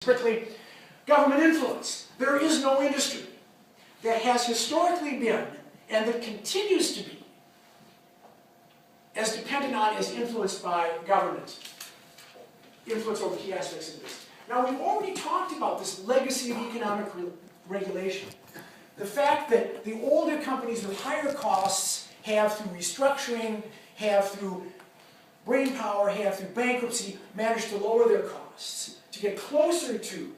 Quickly, government influence. There is no industry that has historically been, and that continues to be, as dependent on, as influenced by government, influence over key aspects of the business. Now, we've already talked about this legacy of economic regulation. The fact that the older companies with higher costs have, through restructuring, have through brainpower, have through bankruptcy, managed to lower their costs, to get closer to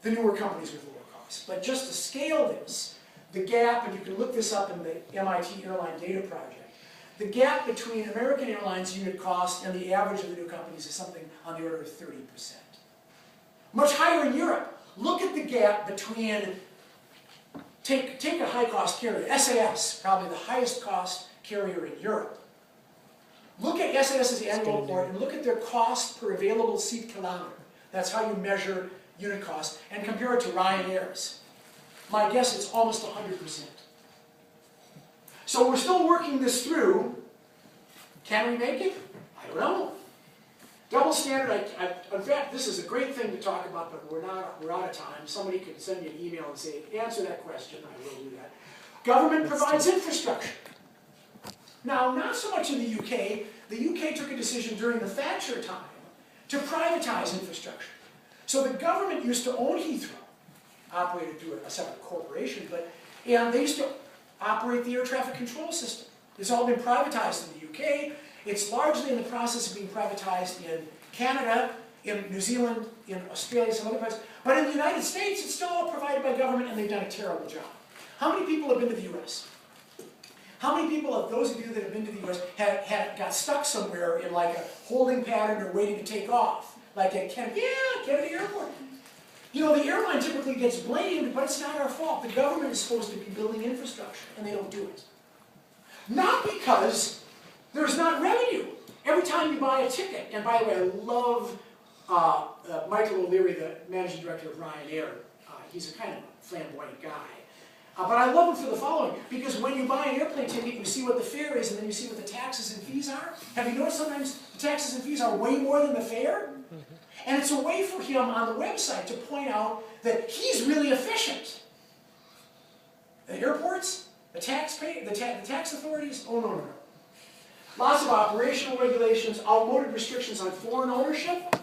the newer companies with lower costs. But just to scale this, the gap, and you can look this up in the MIT Airline Data Project, the gap between American Airlines unit cost and the average of the new companies is something on the order of 30%. Much higher in Europe. Look at the gap between, take a high-cost carrier, SAS, probably the highest cost carrier in Europe. Look at SAS's annual report and look at their cost per available seat kilometer. That's how you measure unit cost, and compare it to Ryanair's. My guess it's almost 100%. So we're still working this through. Can we make it? I don't know. Double standard, in fact, this is a great thing to talk about, but we're out of time. Somebody could send me an email and say, answer that question. I will do that. Government provides infrastructure. Now, not so much in the UK. The UK took a decision during the Thatcher time to privatize infrastructure. So the government used to own Heathrow, operated through a separate corporation, and they used to operate the air traffic control system. It's all been privatized in the UK. It's largely in the process of being privatized in Canada, in New Zealand, in Australia, some other places. But in the United States, it's still all provided by government, and they've done a terrible job. How many people have been to the US? How many people of those of you that have been to the US got stuck somewhere in like a holding pattern or waiting to take off? Like at Kennedy Airport. You know, the airline typically gets blamed, but it's not our fault. The government is supposed to be building infrastructure, and they don't do it. Not because there's not revenue. Every time you buy a ticket, and by the way, I love Michael O'Leary, the managing director of Ryanair. He's a kind of flamboyant guy. But I love him for the following, because when you buy an airplane ticket, you see what the fare is, and then you see what the taxes and fees are. Have you noticed sometimes the taxes and fees are way more than the fare? And it's a way for him on the website to point out that he's really efficient. The airports, the tax authorities, oh no. Lots of operational regulations, outmoded restrictions on foreign ownership.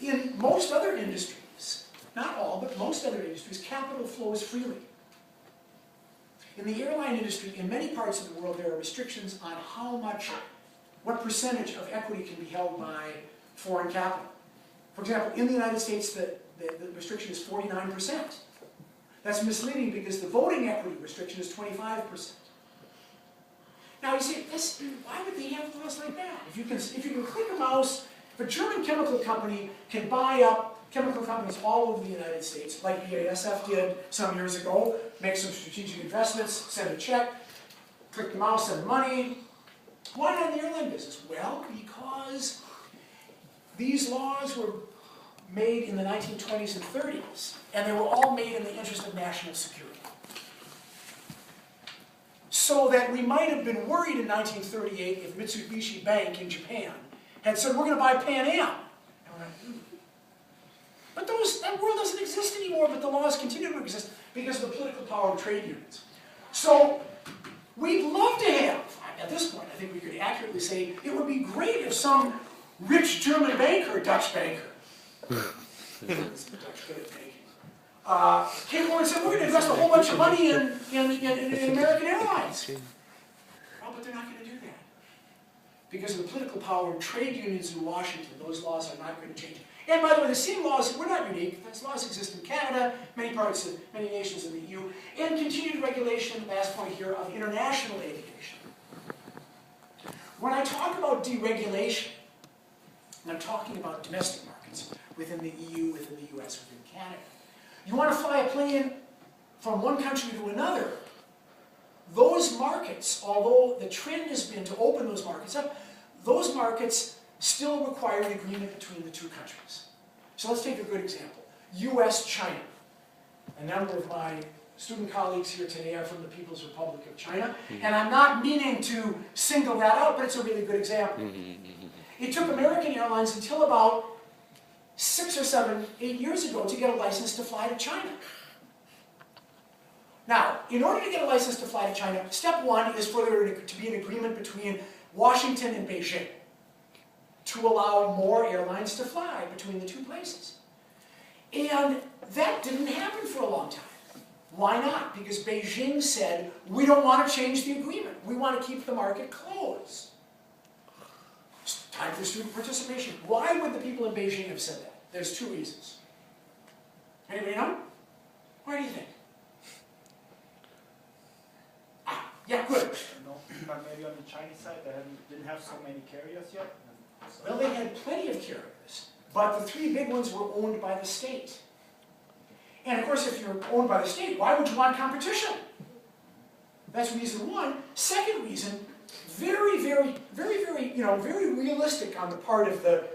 In most other industries, not all, but most other industries, capital flows freely. In the airline industry, in many parts of the world, there are restrictions on what percentage of equity can be held by foreign capital. For example, in the United States, the restriction is 49%. That's misleading because the voting equity restriction is 25%. Now you say, why would they have laws like that? If you can click a mouse, if a German chemical company can buy up chemical companies all over the United States, like BASF did some years ago, make some strategic investments, send a check, click the mouse, send money. Why not in the airline business? Well, because these laws were made in the 1920s and 30s, and they were all made in the interest of national security. So that we might have been worried in 1938 if Mitsubishi Bank in Japan had said, we're going to buy Pan Am. But that world doesn't exist anymore, but the laws continue to exist because of the political power of trade unions. So we'd love to have, at this point, I think we could accurately say, it would be great if some rich German banker, Dutch banker, came along and said, we're going to invest a whole bunch of money in American Airlines. Well, but they're not going to do that. Because of the political power of trade unions in Washington, those laws are not going to change. And by the way, the same laws, we're not unique. Those laws exist in Canada, many nations in the EU, and continued regulation, last point here, of international aviation. When I talk about deregulation, I'm talking about domestic markets within the EU, within the US, within Canada. You want to fly a plane from one country to another, those markets, although the trend has been to open those markets up, those markets still require an agreement between the two countries. So let's take a good example. US-China. A number of my student colleagues here today are from the People's Republic of China, and I'm not meaning to single that out, but it's a really good example. It took American Airlines until about 6 or 7, 8 years ago to get a license to fly to China. Now, in order to get a license to fly to China, step one is for there to be an agreement between Washington and Beijing to allow more airlines to fly between the two places. And that didn't happen for a long time. Why not? Because Beijing said, we don't want to change the agreement. We want to keep the market closed. It's time for student participation. Why would the people in Beijing have said that? There's 2 reasons. Anybody know? Why do you think? Yeah, good. No, but maybe on the Chinese side they didn't have so many carriers yet. Well, they had plenty of carriers, but the 3 big ones were owned by the state. And of course, if you're owned by the state, why would you want competition? That's reason one. Second reason, very realistic on the part of the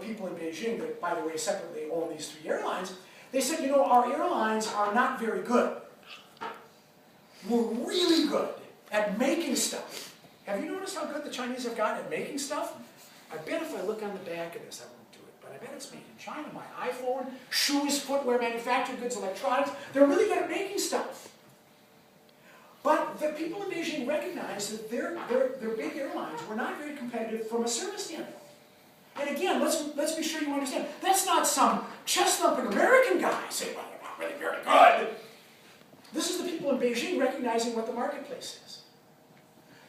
people in Beijing that, by the way, separately own these 3 airlines. They said, you know, our airlines are not very good. We're really good at making stuff. Have you noticed how good the Chinese have gotten at making stuff? I bet if I look on the back of this, I won't do it, but I bet it's made in China. My iPhone, shoes, footwear, manufactured goods, electronics, they're really good at making stuff. But the people in Beijing recognized that their big airlines were not very competitive from a service standpoint. And again, let's be sure you understand, that's not some chest-thumping American guy saying, well, they're not really very good. This is the people in Beijing recognizing what the marketplace is.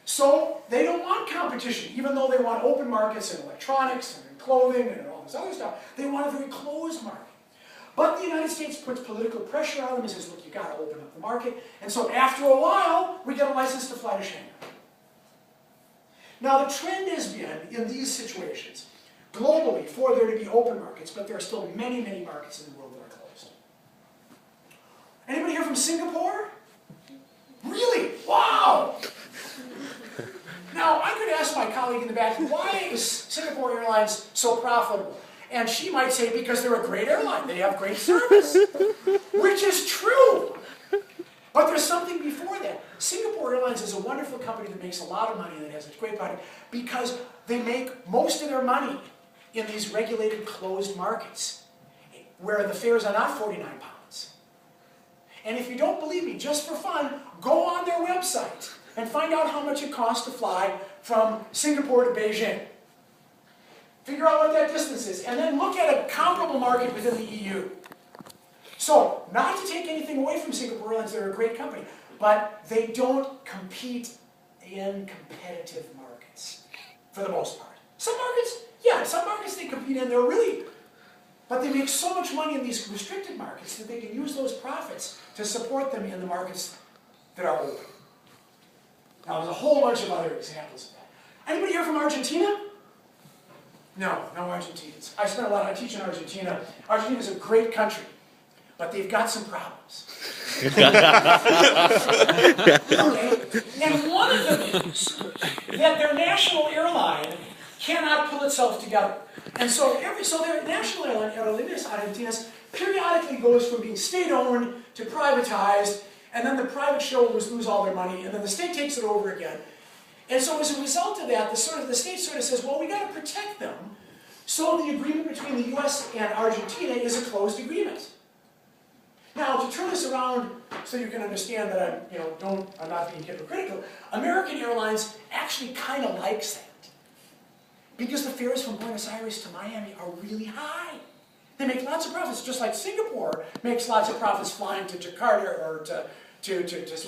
So they don't want competition, even though they want open markets in electronics and in clothing and in all this other stuff. They want a very closed market. But the United States puts political pressure on them and says, look, you've got to open up the market. And so after a while, we get a license to fly to Shanghai. Now the trend has been, in these situations, globally, for there to be open markets, but there are still many, many markets in the world that are closed. Anybody here from Singapore? Really? Wow! Now, I could ask my colleague in the back, why is Singapore Airlines so profitable? And she might say, because they're a great airline. They have great service. Which is true. But there's something before that. Singapore Airlines is a wonderful company that makes a lot of money and that has a great product because they make most of their money in these regulated closed markets where the fares are not 49 pounds. And if you don't believe me, just for fun, go on their website and find out how much it costs to fly from Singapore to Beijing. Figure out what that distance is, and then look at a comparable market within the EU. So, not to take anything away from Singapore Airlines, they're a great company, but they don't compete in competitive markets, for the most part. Some markets, yeah, some markets they compete in, they're really, but they make so much money in these restricted markets that they can use those profits to support them in the markets that are open. Now, there's a whole bunch of other examples of that. Anybody here from Argentina? No, no Argentinians. I spent a lot of time teaching Argentina. Argentina is a great country, but they've got some problems. Okay? And one of them is that their national airline cannot pull itself together. And so, their national airline, Aerolíneas Argentinas, periodically goes from being state-owned to privatized, and then the private shareholders lose all their money, and then the state takes it over again. And so as a result of that, the state sort of says, well, we got to protect them. So the agreement between the US and Argentina is a closed agreement. Now, to turn this around so you can understand that I'm not being hypocritical, American Airlines actually kind of likes that. Because the fares from Buenos Aires to Miami are really high. They make lots of profits, just like Singapore makes lots of profits flying to Jakarta or to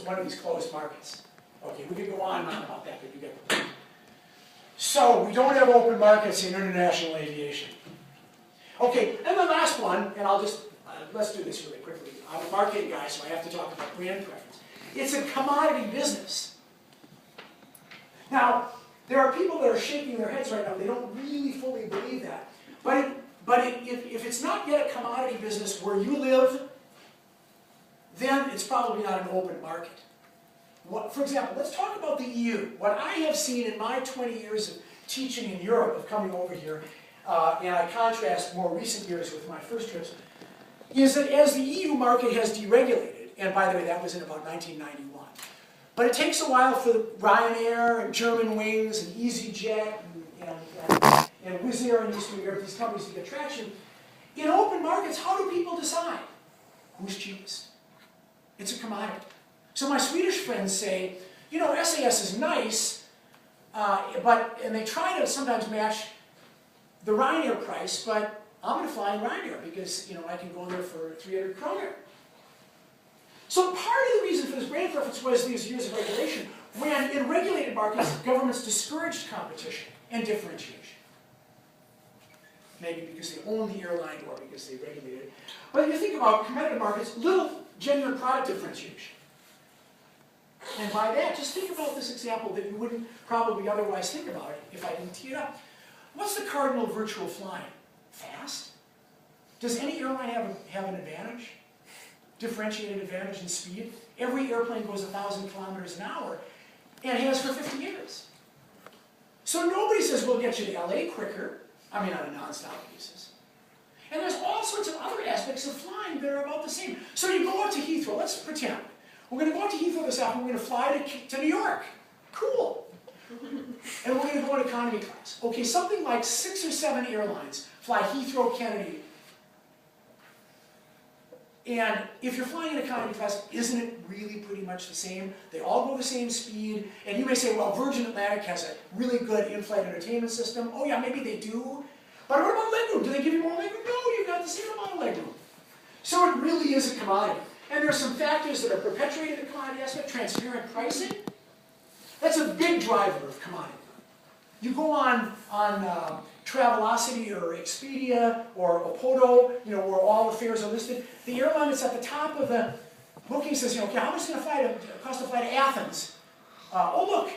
one of these closed markets. Okay, we could go on and on about that, but you get the point. So, we don't have open markets in international aviation. Okay, and the last one, and I'll just, let's do this really quickly. I'm a marketing guy, so I have to talk about brand preference. It's a commodity business. Now, there are people that are shaking their heads right now. They don't really fully believe that. But if it's not yet a commodity business where you live, then it's probably not an open market. For example, let's talk about the EU. What I have seen in my 20 years of teaching in Europe, of coming over here, and I contrast more recent years with my first trips, is that as the EU market has deregulated, and by the way, that was in about 1991, but it takes a while for Ryanair and German Wings and EasyJet and Wizz Air in Eastern Europe, these companies to get traction. markets, how do people decide? Who's cheapest? It's a commodity. So my Swedish friends say, you know, SAS is nice, and they try to sometimes match the Ryanair price, but I'm going to fly in Ryanair because, you know, I can go there for 300 kroner. So part of the reason for this brand preference was these years of regulation, when in regulated markets, governments discouraged competition and differentiation. Maybe because they own the airline or because they regulated it. But you think about competitive markets, little genuine product differentiation. And by that, just think about this example that you wouldn't probably otherwise think about it if I didn't tee it up. What's the cardinal of virtual flying? Fast? Does any airline have an advantage? Differentiated advantage in speed? Every airplane goes 1,000 kilometers an hour, and has for 50 years. So nobody says we'll get you to LA quicker. I mean, on a non-stop basis. And there's all sorts of other aspects of flying that are about the same. So you go out to Heathrow, let's pretend. We're going to go out to Heathrow this afternoon, we're going to fly to New York. Cool. And we're going to go in economy class. Okay, something like 6 or 7 airlines fly Heathrow, Kennedy. And if you're flying in economy class, isn't it really pretty much the same? They all go the same speed. And you may say, well, Virgin Atlantic has a really good in-flight entertainment system. Oh yeah, maybe they do. But what about legroom? Do they give you more legroom? No, you've got the same amount of legroom. So it really is a commodity. And there are some factors that are perpetuating the commodity aspect. Transparent pricing. That's a big driver of commodity. You go on Travelocity or Expedia or Opodo, you know, where all the fares are listed. The airline that's at the top of the booking says, you know, okay, how much is it going to cost to fly to Athens? Oh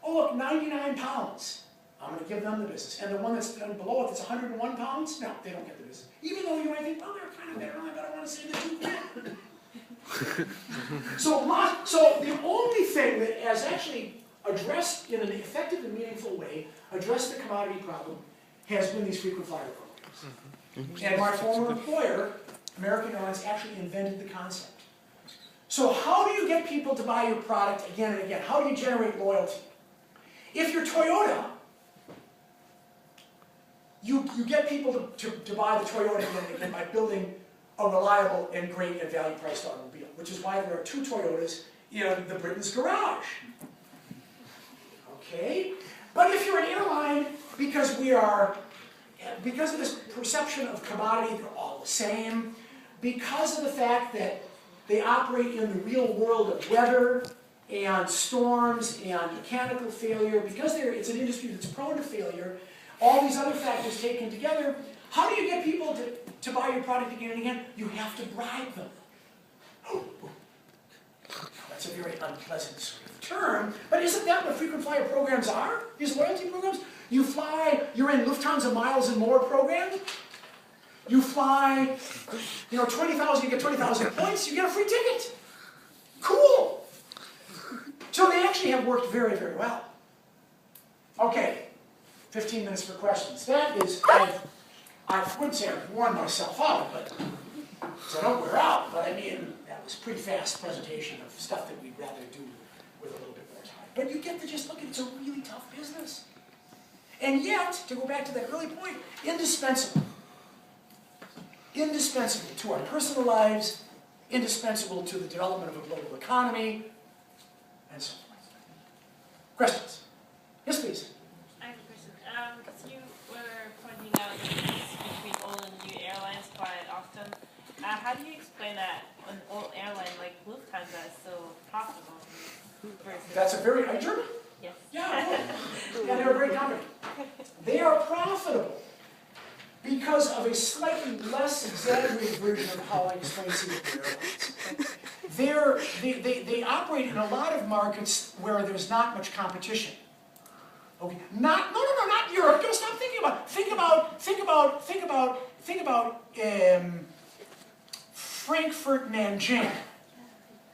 look, 99 pounds. I'm going to give them the business. And the one that's below it that's 101 pounds, no, they don't get the business. Even though you might think, well, they're kind of better, but I want to save the $2 grand. So the only thing that has actually addressed in an effective and meaningful way, addressed the commodity problem, has been these frequent flyer programs. And my former employer, American Airlines, actually invented the concept. So how do you get people to buy your product again and again? How do you generate loyalty? If you're Toyota, you get people to buy the Toyota again and again by building a reliable and great and value-priced automobile, which is why there are 2 Toyotas in the Britain's garage. Okay? But if you're an airline, because of this perception of commodity, they're all the same, because of the fact that they operate in the real world of weather and storms and mechanical failure, because it's an industry that's prone to failure, all these other factors taken together, how do you get people to buy your product again and again? You have to bribe them. That's a very unpleasant sort of term, but isn't that what frequent flyer programs are? These loyalty programs? You fly, you're in Lufthansa Miles and More program. You fly, 20,000, you get 20,000 points, you get a free ticket. Cool. So they actually have worked very, very well. Okay, 15 minutes for questions. That is, I wouldn't say I've worn myself out, but so I don't wear out, but I mean, that was a pretty fast presentation of stuff that we'd rather do with a little bit more time. But you get to just look at it's a really tough business. And yet, to go back to that early point, indispensable. Indispensable to our personal lives, indispensable to the development of a global economy, and so forth. Questions? Yes, please. I have a question. Because you were pointing out the difference between old and new airlines quite often. How do you explain that an old airline like Lufthansa is so profitable versus... That's a very... Are you German? Yes. Yeah, they're a great company. They are profitable because of a slightly less exaggerated version of how I explain Singapore Airlines. They operate in a lot of markets where there's not much competition. Okay, not Europe. Don't stop thinking about. Think about Frankfurt, Nanjing.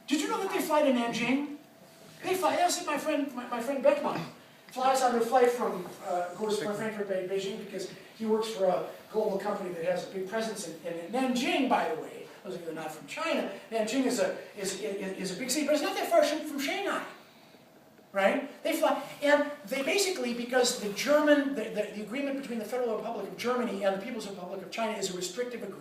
Did you know that they fly to Nanjing? They fly. Yes, my friend Beckman flies on their flight from goes from Frankfurt, Beijing, because he works for a global company that has a big presence in Nanjing. By the way, those of you that are not from China, Nanjing is a big city, but it's not that far from Shanghai. Right? They fly, and they basically, because the agreement between the Federal Republic of Germany and the People's Republic of China is a restrictive agreement.